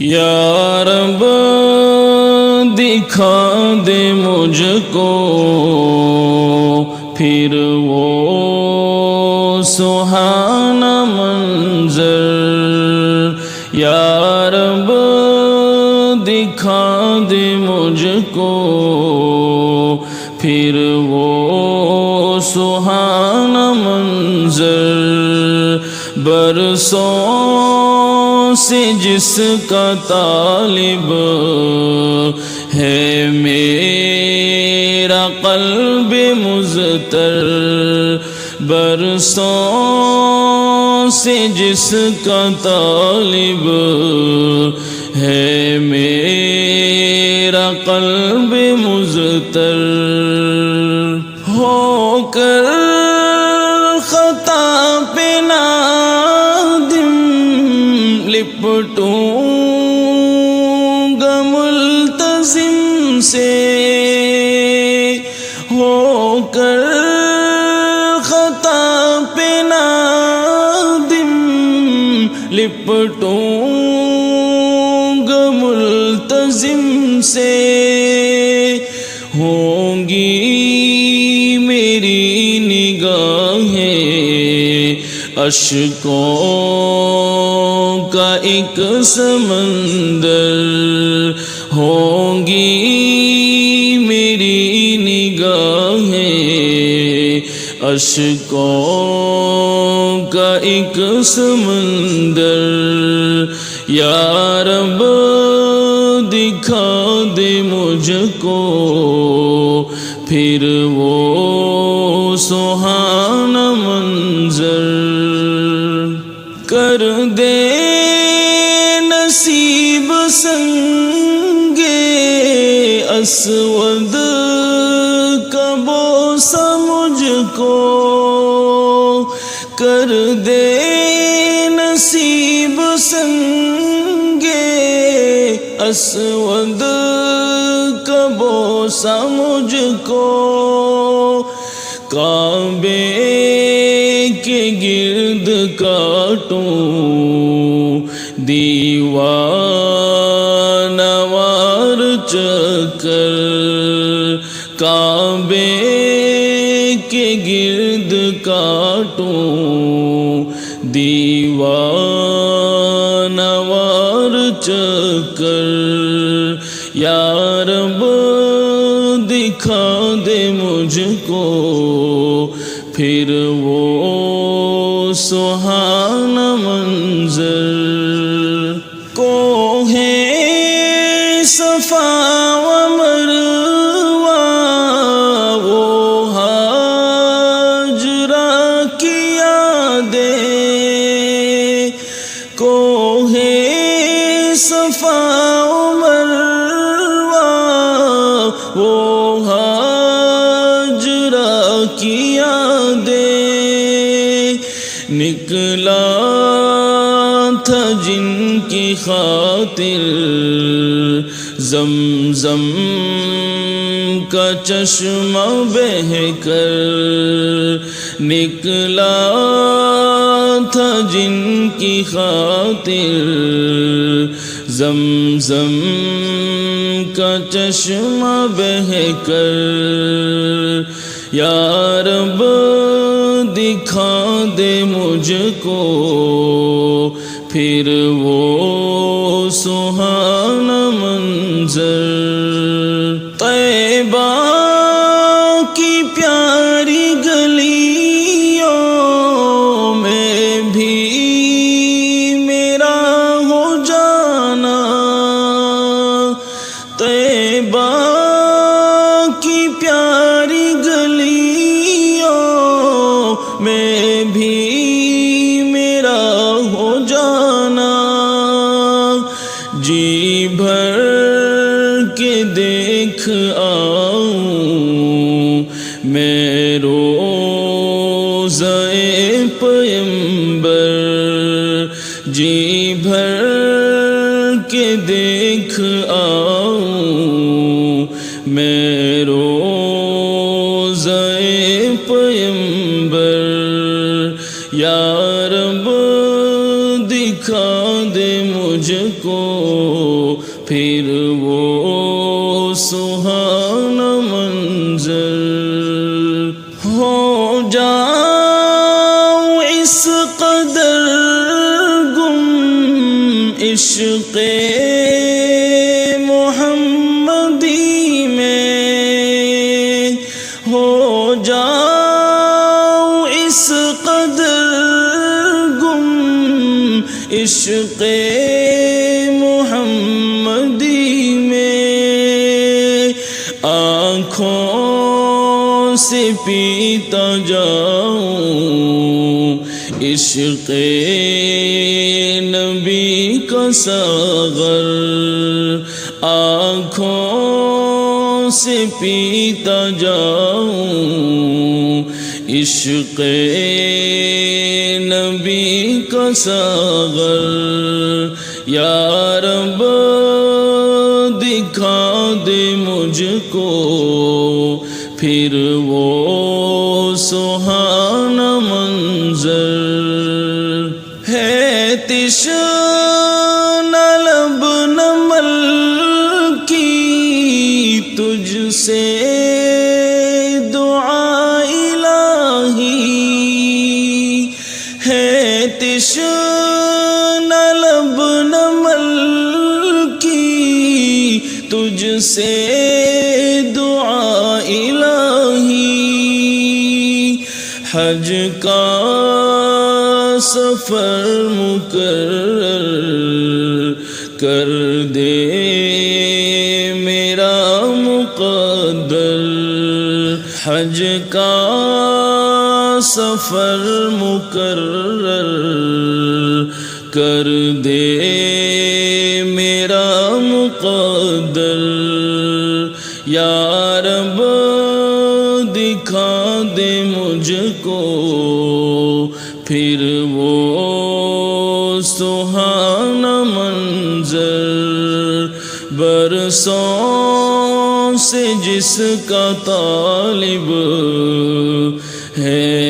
یا رب دکھا دے مجھ کو پھر وہ سہانا منظر، یا رب دکھا دے مجھ کو پھر وہ سہانا منظر، برسوں سے جس کا طالب ہے میرا قلب مضطر، برسوں سے جس کا طالب ہے میرا قلب مضطر، ہو کر خطا پہ نادم لپٹوں گا ملتزم سے، ہو کر خطا پہ نادم لپٹوں گا ملتزم سے، ہوں گی میری نگاہیں اشکوں کا ایک سمندر، ہوں گی میری نگاہیں اشکوں کا ایک سمندر، یا رب دکھا دے مجھ کو پھر وہ سہانا منظر، کر دے نصیب سنگ اسود کا بوسہ مجھ کو، کر دے نصیب سنگ اسود کا بوسہ مجھ کو، کعبے کے گرد کاٹوں دیوانہ وار چکر، کعبے کے گرد کاٹوں دیوانہ وار چکر، یا رب دکھا دے مجھ کو پھر وہ سہانا منظر، کوہ صفا و مروہ وہ ہاجرہ کی یادیں، کوہ صفا و مروہ وہ ہاجرہ کی یادیں، نکلا تھا جن کی خاطر زمزم کا چشمہ بہہ کر، نکلا تھا جن کی خاطر زمزم کا چشمہ بہہ کر، یا رب دکھا دے مجھ کو پھر وہ سہانا منظر، طیبہ کی پیاری گلیوں میں بھی میرا ہو جانا، طیبہ کی پیاری گلیوں میں بھی میرا ہو جانا، جی بھر کے دیکھ آؤں میں روضہ پیمبر، جی بھر کے دیکھ آؤں میں روضہ پیمبر، یا رب دکھا دے مجھ کو پھر وہ سہانا منظر ہو جاؤں اس قدر گم عشق محمدی میں، ہو جاؤں اس قدر گم عشق محمدی میں، آنکھوں سے پیتا جاؤں عشق نبی کا ساغر، آنکھوں سے پیتا جاؤں عشق نبی کا ساغر، یا رب دکھا دے مجھ کو پھر وہ سہانا منظر، ہے تشنہ لب نمل کی تجھ سے دعا الہی، ہے تشنہ لب نمل کی تجھ سے دعا الہی، حج کا سفر مقرر کر دے میرا مقدر، حج کا سفر مقرر کر دے میرا مقدر، یا رب دکھا دے مجھ کو پھر وہ سہانا منظر، برسوں سے جس کا طالب ہے